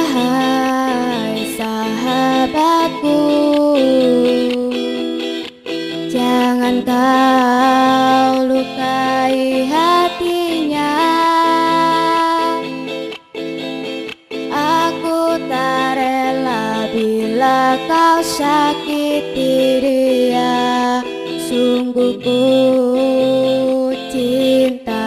Wahai sahabatku, jangan kau lukai hatinya. Aku tak rela bila kau sakiti dia. Sungguh ku cintainya.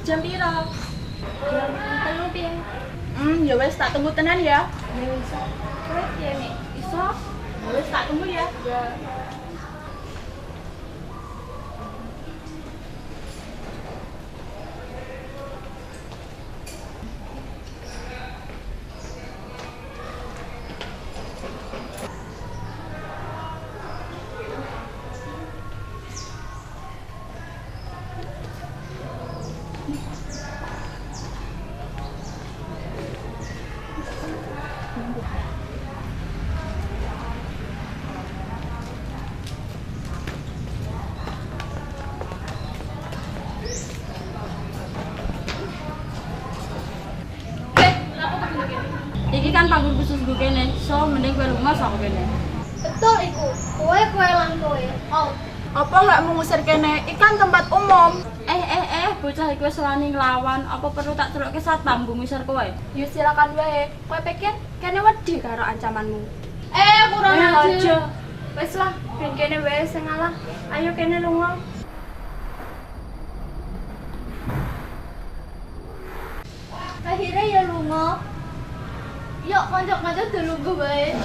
Jam piro? Jam 3 piye? Ya wes tak tunggu tenan ya. Ya wis. Kowe piye nek iso? Ya wes tak tunggu ya. Ya. Iki kan panggung khusus gue kene, so mending gue lunga sama kene. Betul iku. Kowe lan kowe. Oh, Apa nggak mengusir kene? Ikan tempat umum. Bocah iku wis wani nglawan, apa perlu tak celukke satpam bu ngisor kowe? yo silakan wae. Kowe pikir kene wedi karo ancamanmu? Kurang aja. Wes lah, ben kene wae sing ngalah. Ayo kene lunga. Akhirnya ya lunga. Yuk kanca-kanca delungguh wae.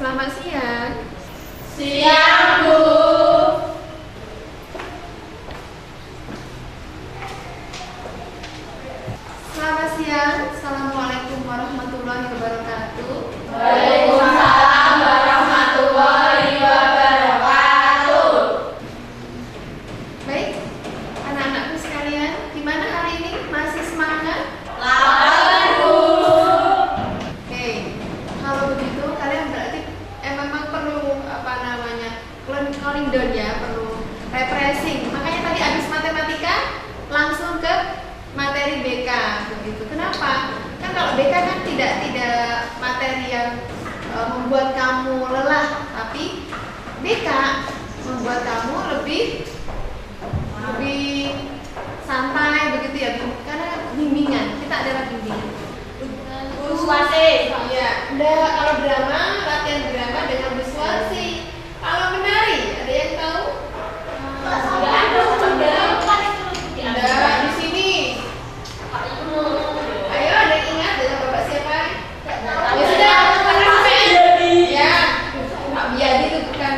Selamat siang. Siang, Bu. Selamat siang. Assalamualaikum warahmatullahi wabarakatuh. Waalaikumsalam warahmatullahi wabarakatuh. calming down ya, perlu refreshing. Makanya tadi habis matematika langsung ke materi BK begitu. Kenapa? Kan kalau BK kan tidak materi yang membuat kamu lelah, tapi BK membuat kamu lebih santai begitu ya, karena bimbingan, kita adalah bimbingan. Persuasi. Iya, kalau drama, latihan drama dengan persuasi. Kalau menari, ada yang tahu? Ada di sini. Ayo, ada yang ingat dengan Bapak siapa? Ya sudah, Pak PR. Ya, Pak Biadi itu bukan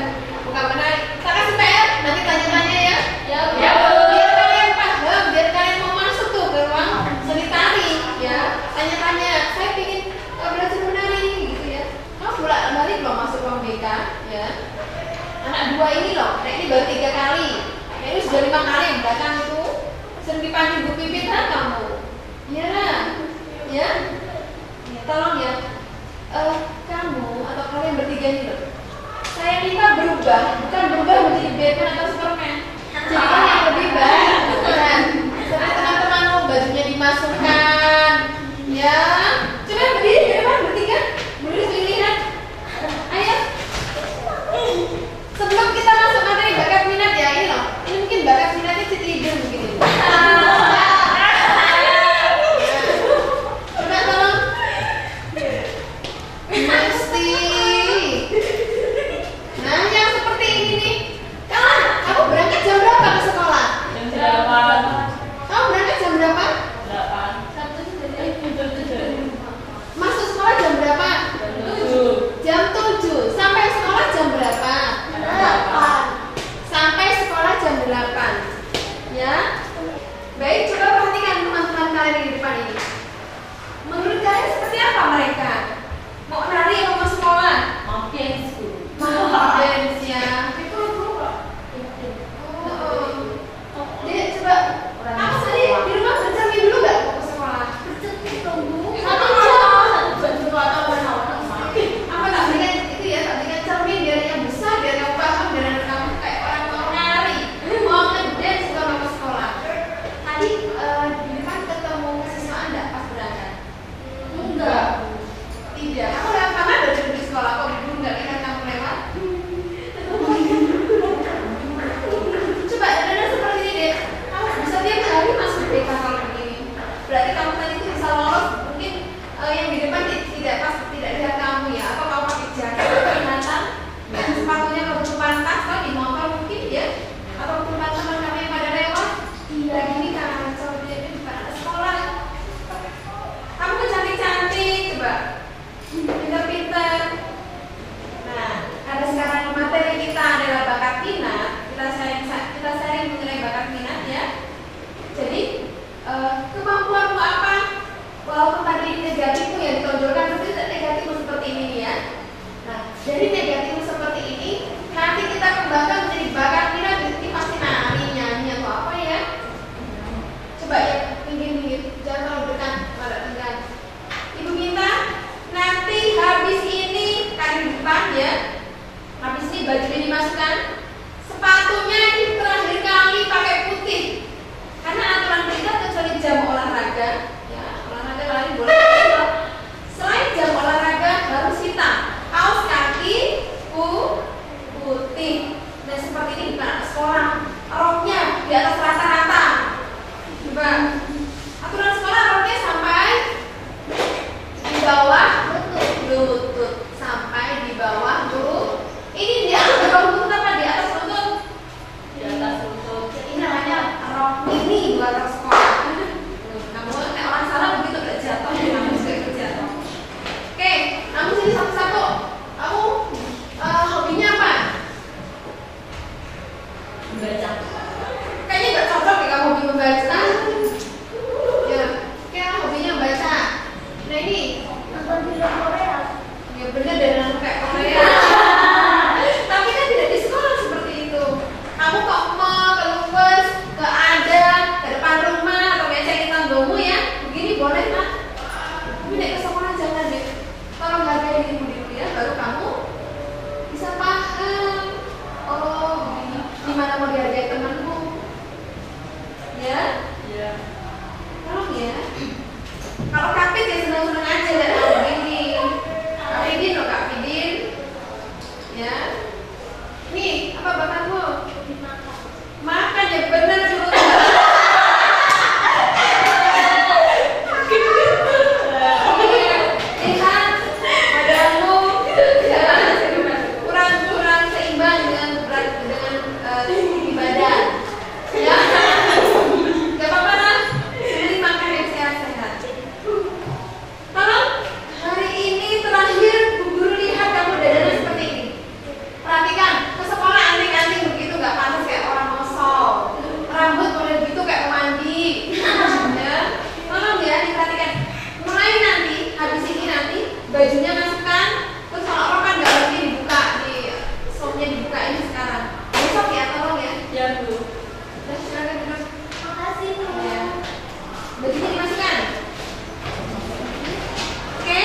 menari. Saya kasih PR, nanti tanya-tanya ya. Biar kalian paham, biar kalian mau masuk tuh ke ruang seni tari, ya. Tanya-tanya, saya ingin belajar menari gitu ya. Kamu bolak-balik loh masuk ruang BK, ya. Anak dua ini loh, nah ini baru 3 kali. Nah ini sudah 5 kali yang belakang itu sering dipanggil Bu Pipit kan kamu. Iya nah, ya. Tolong ya, kamu atau kalian bertiga ini loh, saya minta berubah, bukan berubah menjadi Batman atau Superman. Jadi kan yang lebih baik, bukan? Seperti teman-teman bajunya dimasukkan, ya. Coba berdiri di depan bertiga, berdiri pilihan. Ayo. Sebelum kita masuk materi bakat minat ya, ini loh. Ini mungkin bakat minatnya cheat leader mungkin ini. Coba tolong. Mesti. Nah, yang seperti ini nih. Kamu berangkat jam berapa ke sekolah? Jam 8. Kamu berangkat jam berapa? 8. Masuk sekolah jam berapa? Jam 7. Sampai sekolah jam berapa? 8. Sampai sekolah jam 8. Ya. Baik, coba perhatikan teman-teman kalian di depan ini. Menurut kalian seperti apa mereka? Mau nari atau mau sekolah? Mampir. Mau dance ya. Itu gimana mau dihargai temanmu? Ya? Iya. Tolong ya. Kalau Kapit ya senang-senang aja dan Kak Pidin. Kak Pidin loh, Kak Pidin. Ya. Nih, apa bakanmu? Makan ya bener suruh. Lihat badanmu kurang seimbang dengan tinggi badan. Ya. Gak apa-apa lah. Ini makan yang sehat-sehat. Tolong hari ini terakhir Bu Guru lihat kamu dandan seperti ini. Perhatikan, ke sekolah anting-anting begitu gak pantas kayak orang mosol. Rambut model gitu kayak mandi. Ya. Tolong ya diperhatikan. Mulai nanti, habis ini nanti bajunya masukkan. Terus kalau orang kan gak berhenti dibuka, di shownya dibuka ini sekarang. Besok ya, tolong ya. Ya, Bu. Terus silakan duduk. Makasih, Bu. Ya. Bajunya dimasukkan. Oke?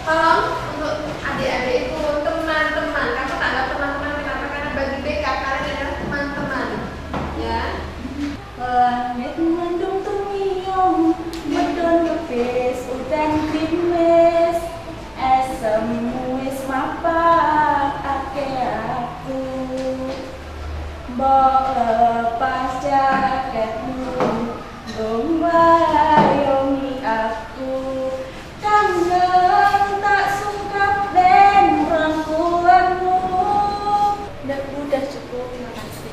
Tolong untuk adik-adikku, teman-teman. Kamu tak anggap teman-teman kenapa? Karena bagi BK kalian adalah teman-teman. Ya. Langit mendung tumiung, medon kepis udan krimis, esem wis mapak ake aku. Mbok lepas jaketmu, dong wayomi aku. Kangen tak sungkap den rangkulanmu. Udah cukup, terima kasih.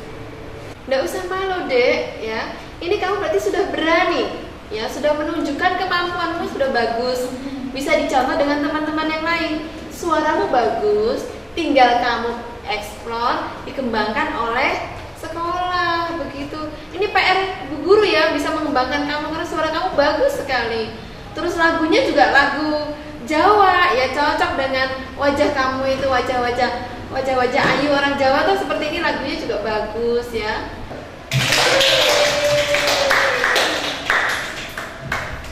Nggak usah malu, Dek, ya. Ini kamu berarti sudah berani, ya, sudah menunjukkan kemampuanmu sudah bagus. Bisa dicontoh dengan teman-teman yang lain. Suaramu bagus, tinggal kamu eksplor, dikembangkan oleh sekolah, begitu. Ini PR Bu Guru ya, bisa mengembangkan kamu karena suara kamu bagus sekali. Terus lagunya juga lagu Jawa, ya cocok dengan wajah kamu itu, wajah-wajah ayu orang Jawa tuh seperti ini, lagunya juga bagus ya.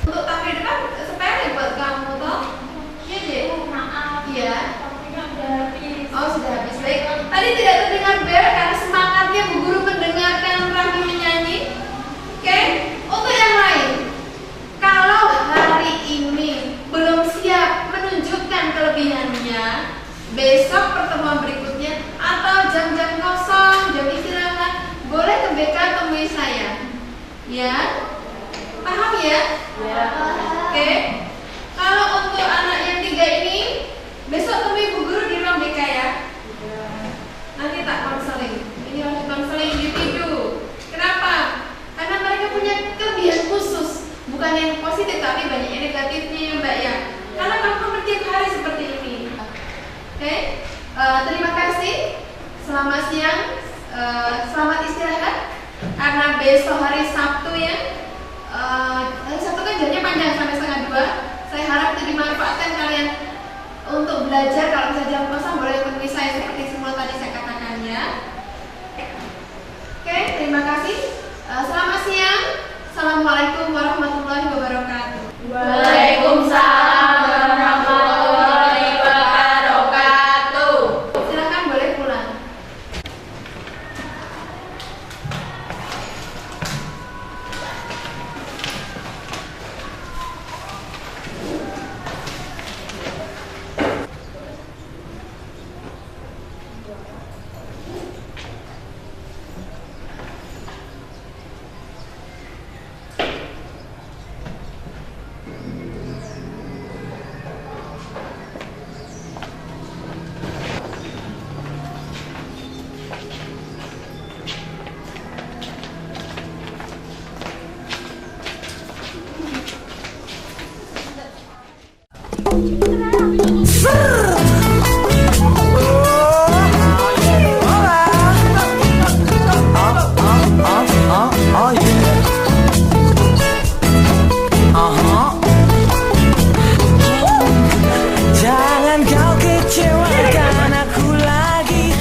Untuk tampil depan sepele buat kamu toh. Iya deh. Maaf. Iya. Waktunya udah habis. Oh sudah habis, baik. Tadi tidak terdengar bel karena semangatnya Bu Guru mendengarkan Rahmi menyanyi. Oke. Untuk yang lain, kalau hari ini belum siap menunjukkan kelebihannya, besok pertemuan berikutnya atau jam-jam kosong, jam istirahat, boleh ke BK temui saya. Ya? Paham ya? Ya. Oke. Kalau untuk anak yang 3 ini, besok temui Bu Guru di ruang BK ya. Nanti tak konseling. Ini harus konseling individu. Kenapa? Karena mereka punya kelebihan khusus, bukan yang positif tapi banyak yang negatifnya ya Mbak ya. Karena kamu tiap hari seperti ini. Oke. Terima kasih. Selamat siang. Selamat istirahat. Karena besok hari Sabtu ya. Hari Sabtu kan jamnya panjang sampai 1:30. Saya harap itu dimanfaatkan kalian untuk belajar. Kalau bisa jam kosong boleh temui saya seperti semula tadi saya katakan ya. Oke, terima kasih. Selamat siang. Assalamualaikum warahmatullahi wabarakatuh. Waalaikumsalam warahmatullahi wabarakatuh. Silakan boleh pulang. Jangan kau kecewakan aku lagi.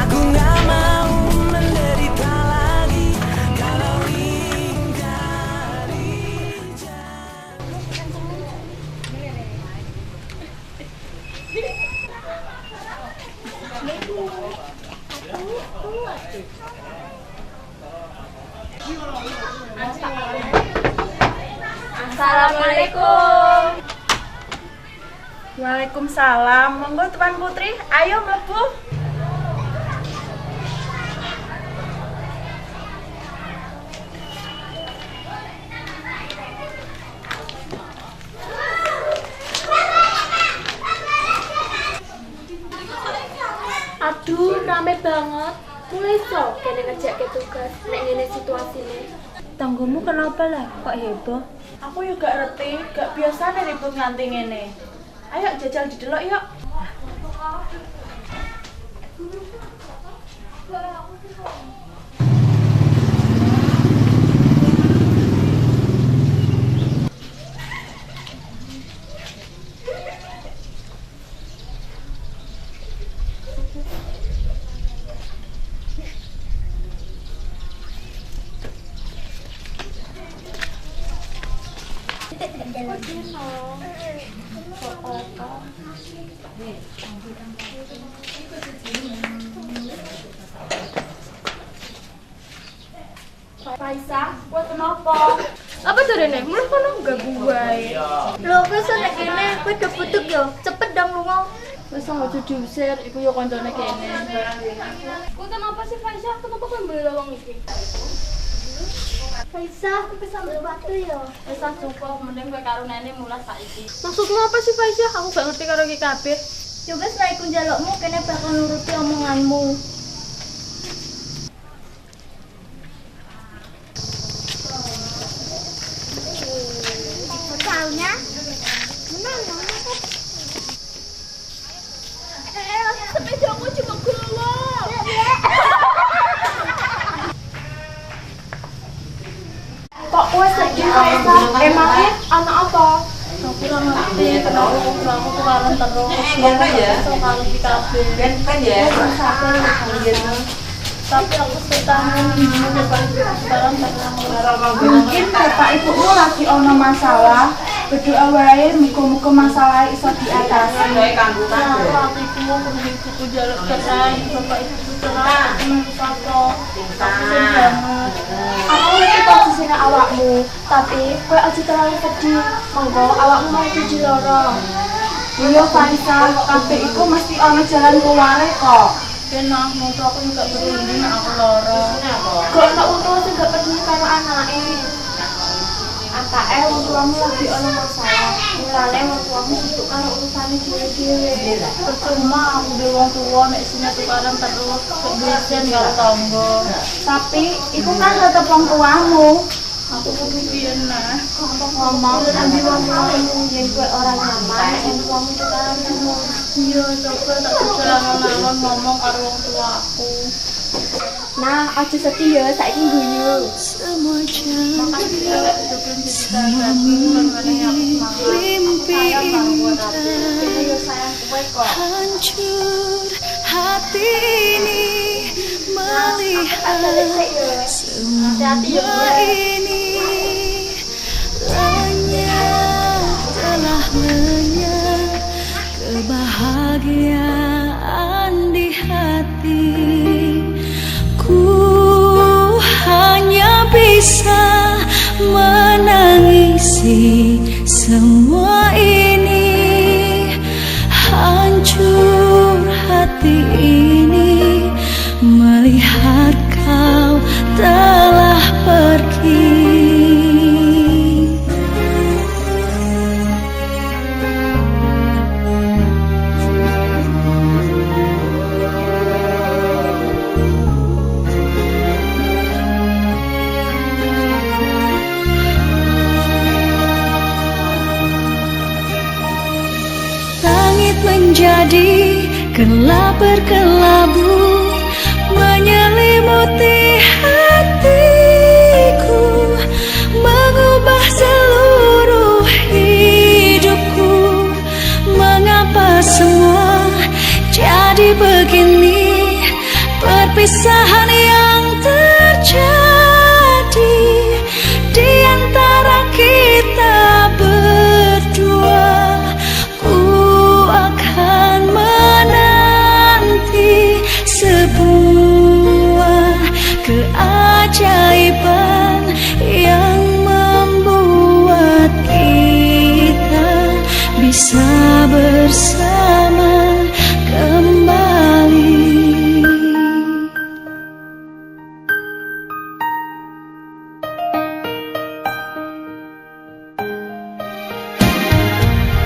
Aku gak mau menderita lagi. Kalau hindari jangan. Assalamualaikum. Waalaikumsalam. Monggo Tuan Putri, ayo mlebu. Aduh, rame banget. Mulai sok kene ngejak ke tugas nek ngene situasine. Tanggomu kenapa lah? Kok heboh? Aku yo gak ngerti, gak biasa nih ribut nganti ngene. Ayo jajal didelok yuk. Faisa, kowe kenapa? Apa jarene? Mulih kono ganggu wae. Lho, wis nek kene kowe debuduk yo. Cepet dong lunga. Wis aja diusir, iku yo kancane kene. Kowe kenapa sih Faisa? Kenapa kowe mbela wong iki? Faisa, aku bisa ambil batu yo. Wis cukup, mending kowe karo Nene mulai saiki. Maksudmu apa sih Faisa? Aku gak ngerti karo iki kabeh. Yo wis nek iku njalukmu kene bakal nuruti omonganmu. Soalnya sepedaku cuma gelap. Kok kowe sedih Faisa? Emangnya anak apa? Aku ora ngerti kenapa aku tukaran terus. Iso karo iki kabeh. Kan ya. Tapi aku setahun sekarang mungkin bapak ibumu lagi ono masalah. Berdoa wae muga-muga masalah iso diatasi. Waktu itu mau pergi buku jaluk cerai, bapak ibu cerai, satu. Sedih banget. Aku ngerti posisinya awakmu, tapi kowe aja terlalu sedih. Monggo awakmu mau cuci loro. Iya Faisa, kabeh iku mesti ono jalan keluare kok. Kenah, motor aku juga berunding aku loro. Kok ana wong tuwa sing gak peduli karo anake. Antake wong tuamu lagi ana masalah. Mulane wong tuamu sibuk karo urusane dhewe-dhewe. Percuma aku dhewe wong tuwa nek sine tukaran terus kebiasaan karo tangga. Tapi iku kan tetep wong tuamu. Aku kudu piye nah? Ngomong ambil wong tuamu yen kowe ora nyaman, yen tuamu tukaran terus. Iya, coba tak jalan-jalan ngomong karo wong tuaku. Nah, aja sedih ya, saiki guyu. Makasih ya, sebelum cerita Mimpi indah hancur hati ini melihat semua ini lenyap telah lenyap kebahagiaan di hati. Ku hanya bisa menangisi semua ini, hancur hati ini melihat kau telah pergi. Menjadi gelap berkelabu menyelimuti hatiku, mengubah seluruh hidupku. Mengapa semua jadi begini? Perpisahan yang terjadi di antara kita berdua. keajaiban yang membuat kita bisa bersama kembali.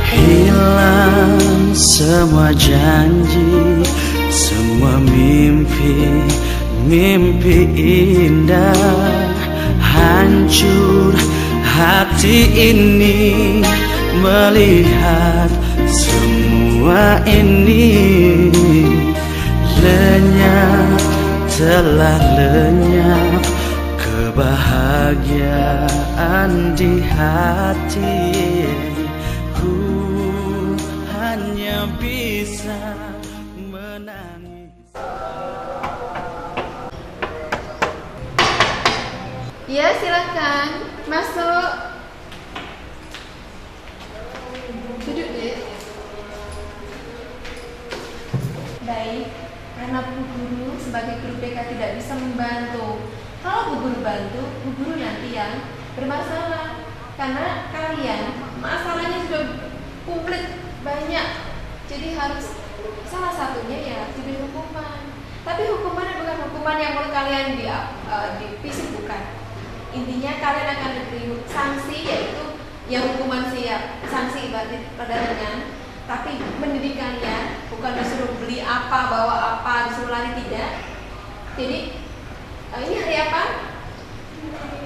Hilang semua janji, semua mimpi, mimpi indah. Hancur hati ini melihat semua ini. Lenyap, telah lenyap kebahagiaan di hati. Ku hanya bisa menangis. Ya, silakan masuk. Duduk deh. Baik, karena Bu Guru sebagai guru BK tidak bisa membantu. Kalau Bu Guru bantu, Bu Guru nanti yang bermasalah. Karena kalian masalahnya sudah komplit banyak. Jadi harus salah satunya ya diberi hukuman. Tapi hukumannya bukan hukuman yang menurut kalian dipisik, bukan. Intinya kalian akan diberi sanksi, yaitu yang hukuman siap sanksi ibarat pada ringan, tapi mendidik kalian, bukan disuruh beli apa, bawa apa, disuruh lari, tidak. Jadi ini hari apa?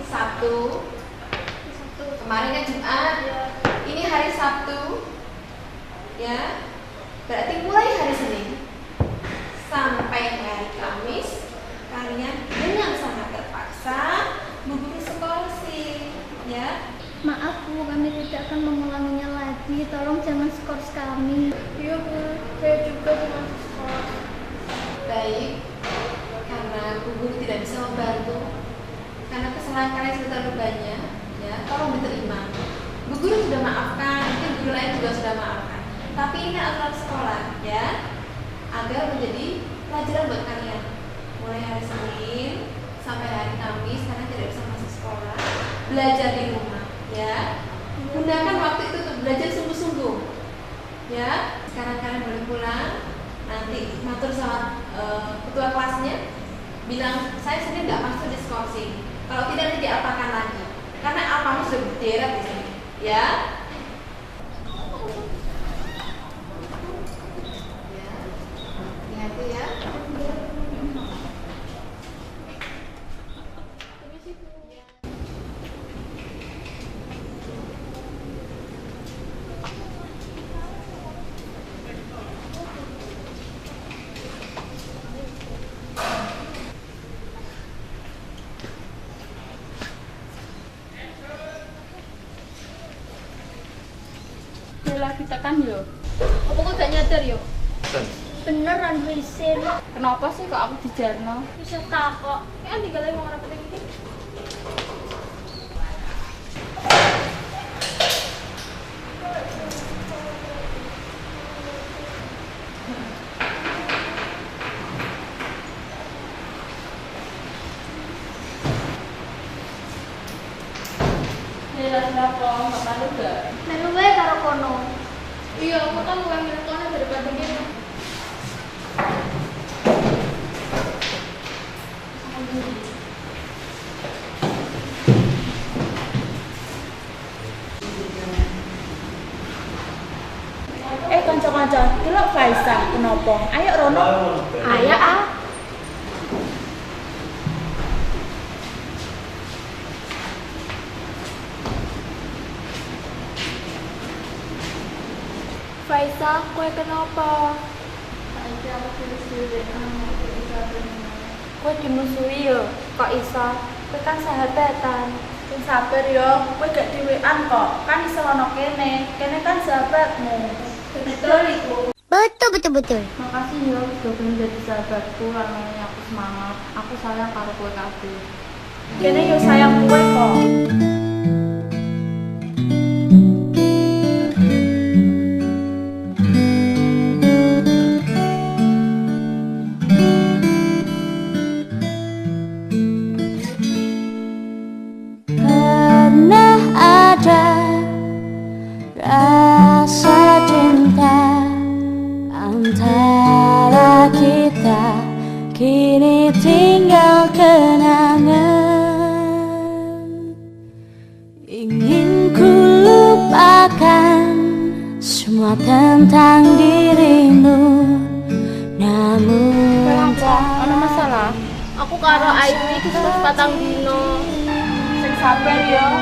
Sabtu. Kemarin kan Jumat. Ini hari Sabtu. Ya. Berarti mulai hari Senin sampai hari Kamis kalian dengan sangat terpaksa menghubungi sekorsing, ya. Maaf Bu, kami tidak akan mengulanginya lagi. Tolong jangan skors kami. Iya Bu, saya juga dengan skors. Baik, karena Bu Guru tidak bisa membantu, karena kesalahan kalian sudah terlalu banyak, ya, tolong diterima. Bu Guru sudah maafkan, mungkin guru lain juga sudah maafkan. Tapi ini aturan sekolah, ya, agar menjadi pelajaran buat kalian. Mulai hari Senin sampai hari Kamis, karena tidak bisa masuk sekolah, belajar di rumah, ya. Gunakan waktu itu untuk belajar sungguh-sungguh, ya. Sekarang kalian boleh pulang. Nanti matur sama ketua kelasnya, bilang saya sendiri nggak masuk di skorsing. Kalau tidak nanti diapakan lagi, karena alpamu sudah berderet di sini, ya. Hati-hati ya. Lagi tekan yo. Apa kok gak nyadar yo? Beneran isin. Kenapa sih kok aku dijarno? Bisa takok. Kan tinggal wong ora penting iki. Ya kenapa? Enggak malu gak? Melu wae karo kono. Iya, aku kan bukan milik kono daripada gini. Kanca-kanca, delok Faisal kenapa? Ayo Rono. Ayo ah. Faisal, kowe kenapa? Saiki aku disuruh aku bisa bener. Kowe dimusuhi yo, kok iso? Kowe kan sahabatan. Sing sabar yo, kowe gak dhewean kok. Kan iso ono kene. Kene kan sahabatmu. Betul iku. Betul. Makasih yo udah pengen jadi sahabatku lan aku semangat. Aku sayang karo kowe kabeh. Kene yo sayang kowe kok. Kini tinggal kenangan, ingin ku lupakan semua tentang dirimu. Namun Ada masalah? Aku karo Ayu iki terus patang dino. Sing sabar ya.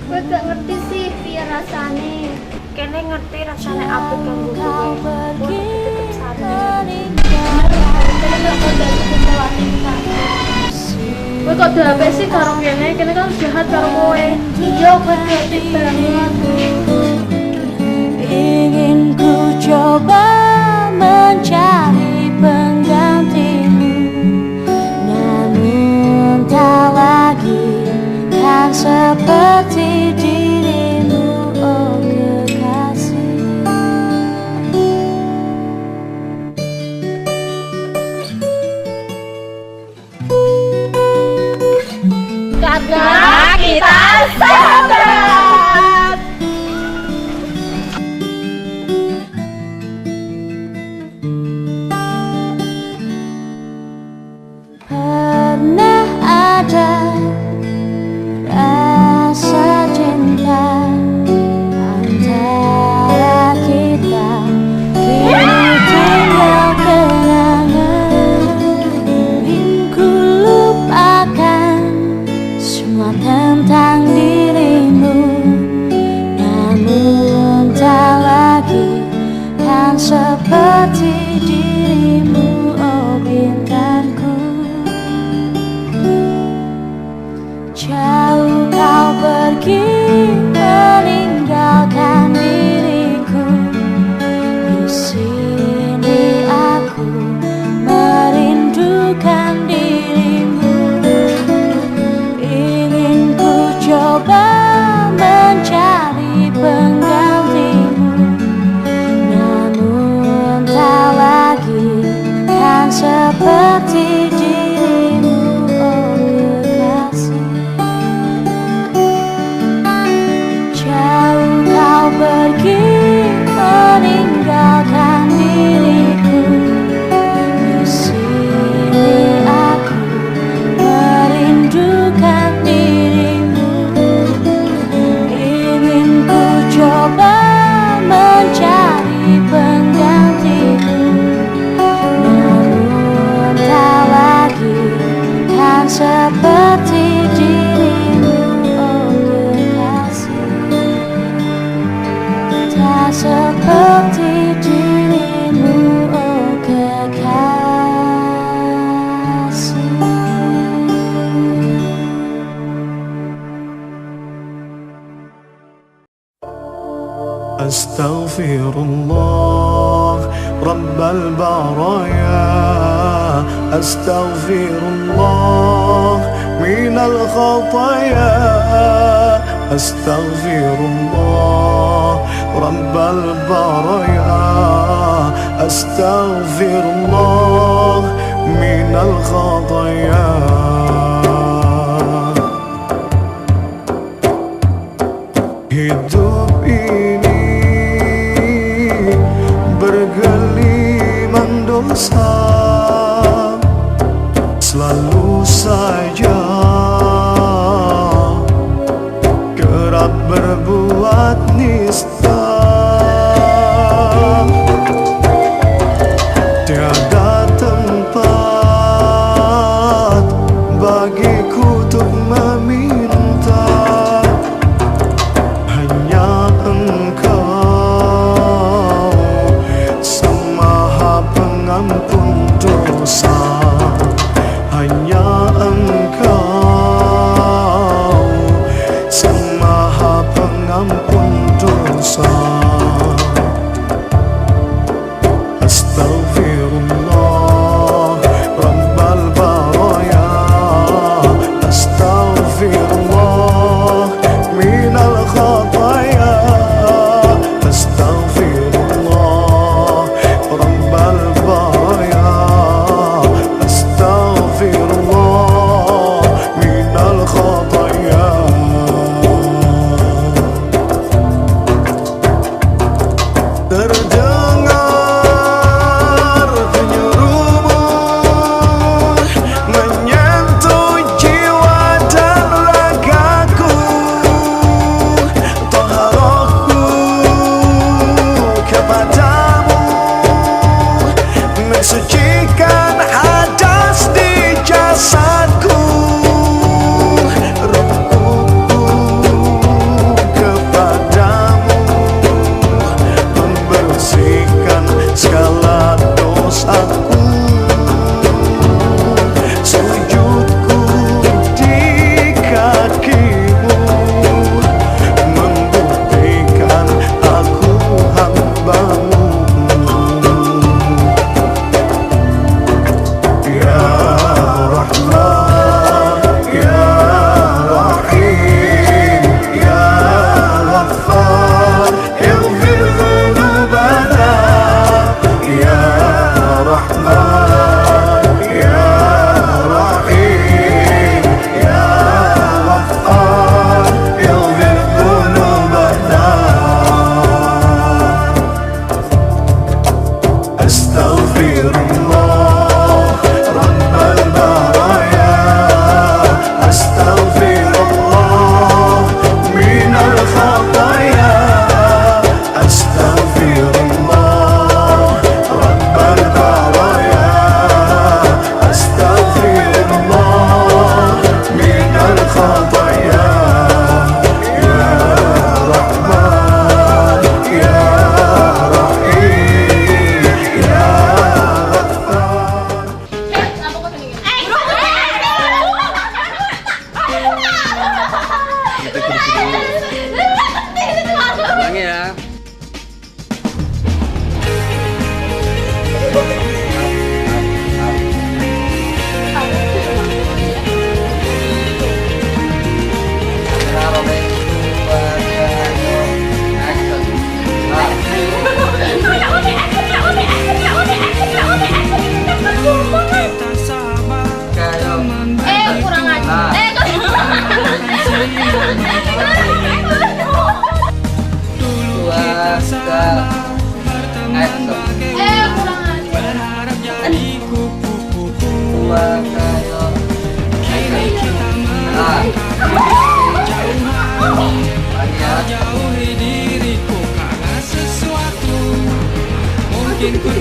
Gue gak ngerti sih piye rasane. Kene ngerti rasane apik kanggo kowe. Kowe tetep sabar. Kene gak kodal kecewaan kowe kok dape sih karo kene kan jahat karo kowe. Iya kowe jahat banget. ingin ku coba mencari penggantimu, namun tak lagi kan seperti dirimu, oh kekasih. Karena kita sahabat. Pernah ada rasa cinta antara kita, kini tinggal kenangan. Ingin ku lupakan semua tentang dirimu, namun tak lagi kan seperti dirimu, oh bintangku. Jauh kau pergi meninggalkan diriku, di sini aku merindukan dirimu. Ingin ku coba mencari penggantimu, namun tak lagi kan seperti dirimu, oh kekasih. Jauh kau pergi meninggalkan diriku, di sini aku merindukan dirimu. Ingin ku coba mencari penggantimu, namun tak lagi kan seperti dirimu, oh kekasih. Tak seperti dirimu, oh kekasih. Astaghfirullah Rabbal baraya, Astaghfirullah minal khataya, Astaghfirullah Rabbal baraya, Astaghfirullah minal khataya. Hidup ini bergeliman dosa, selalu saja kerap berbuat nista. Tiada tempat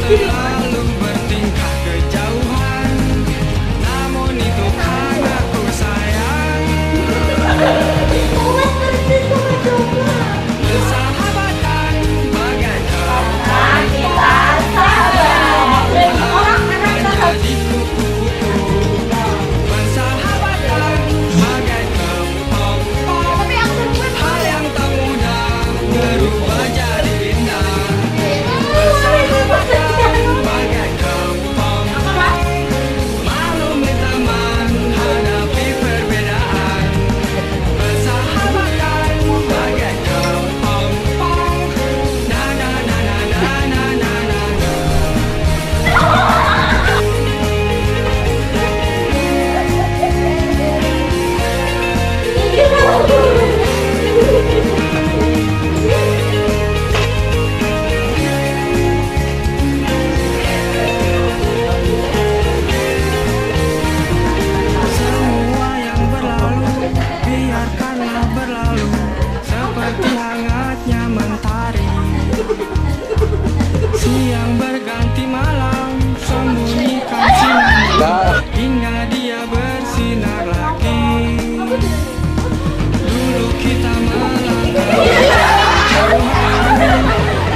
terlalu bertingkah kejauhan, namun itu karena ku sayang. Persahabatan bagai kebun menjadi kupu-kupu. Persahabatan bagai kepompong, hal yang tak mudah berubah jadi indah. Persahabatan bagai kepompong, maklumi teman hadapi perbedaan. Persahabatan bagai kepompong, na na na na na na na na. Semua yang berlalu, biarkanlah berlalu, seperti hangatnya mentari. Siang berganti malam, sembunyikan sinar hingga dia bersinar lagi. Dulu kita melangkah jauhan,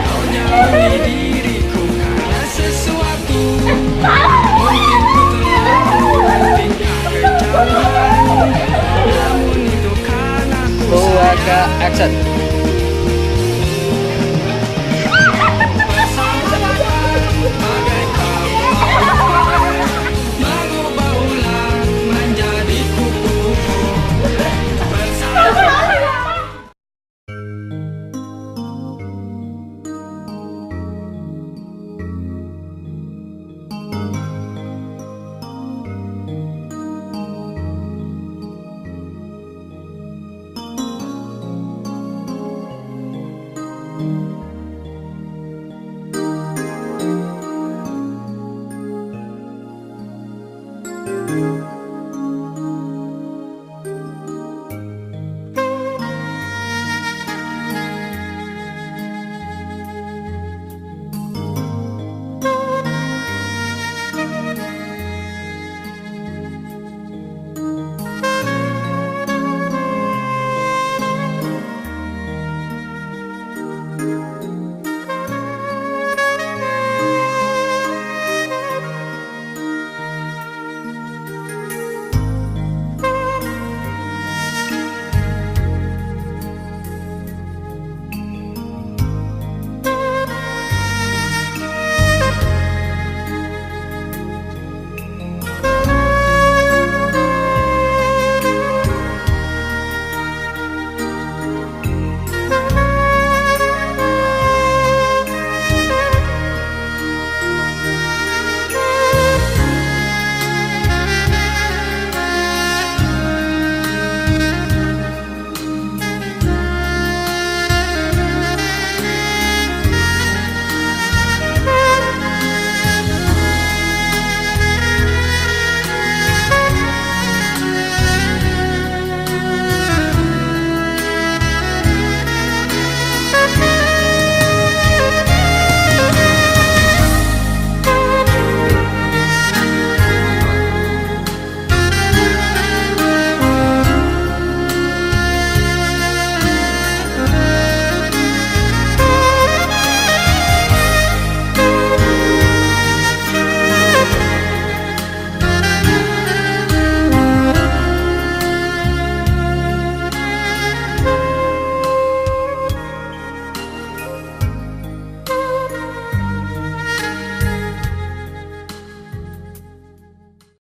kau jauhi diriku karena sesuatu. Mungkin ku terlalu bertingkah kejauhan, namun itu karena ku sayang. Action.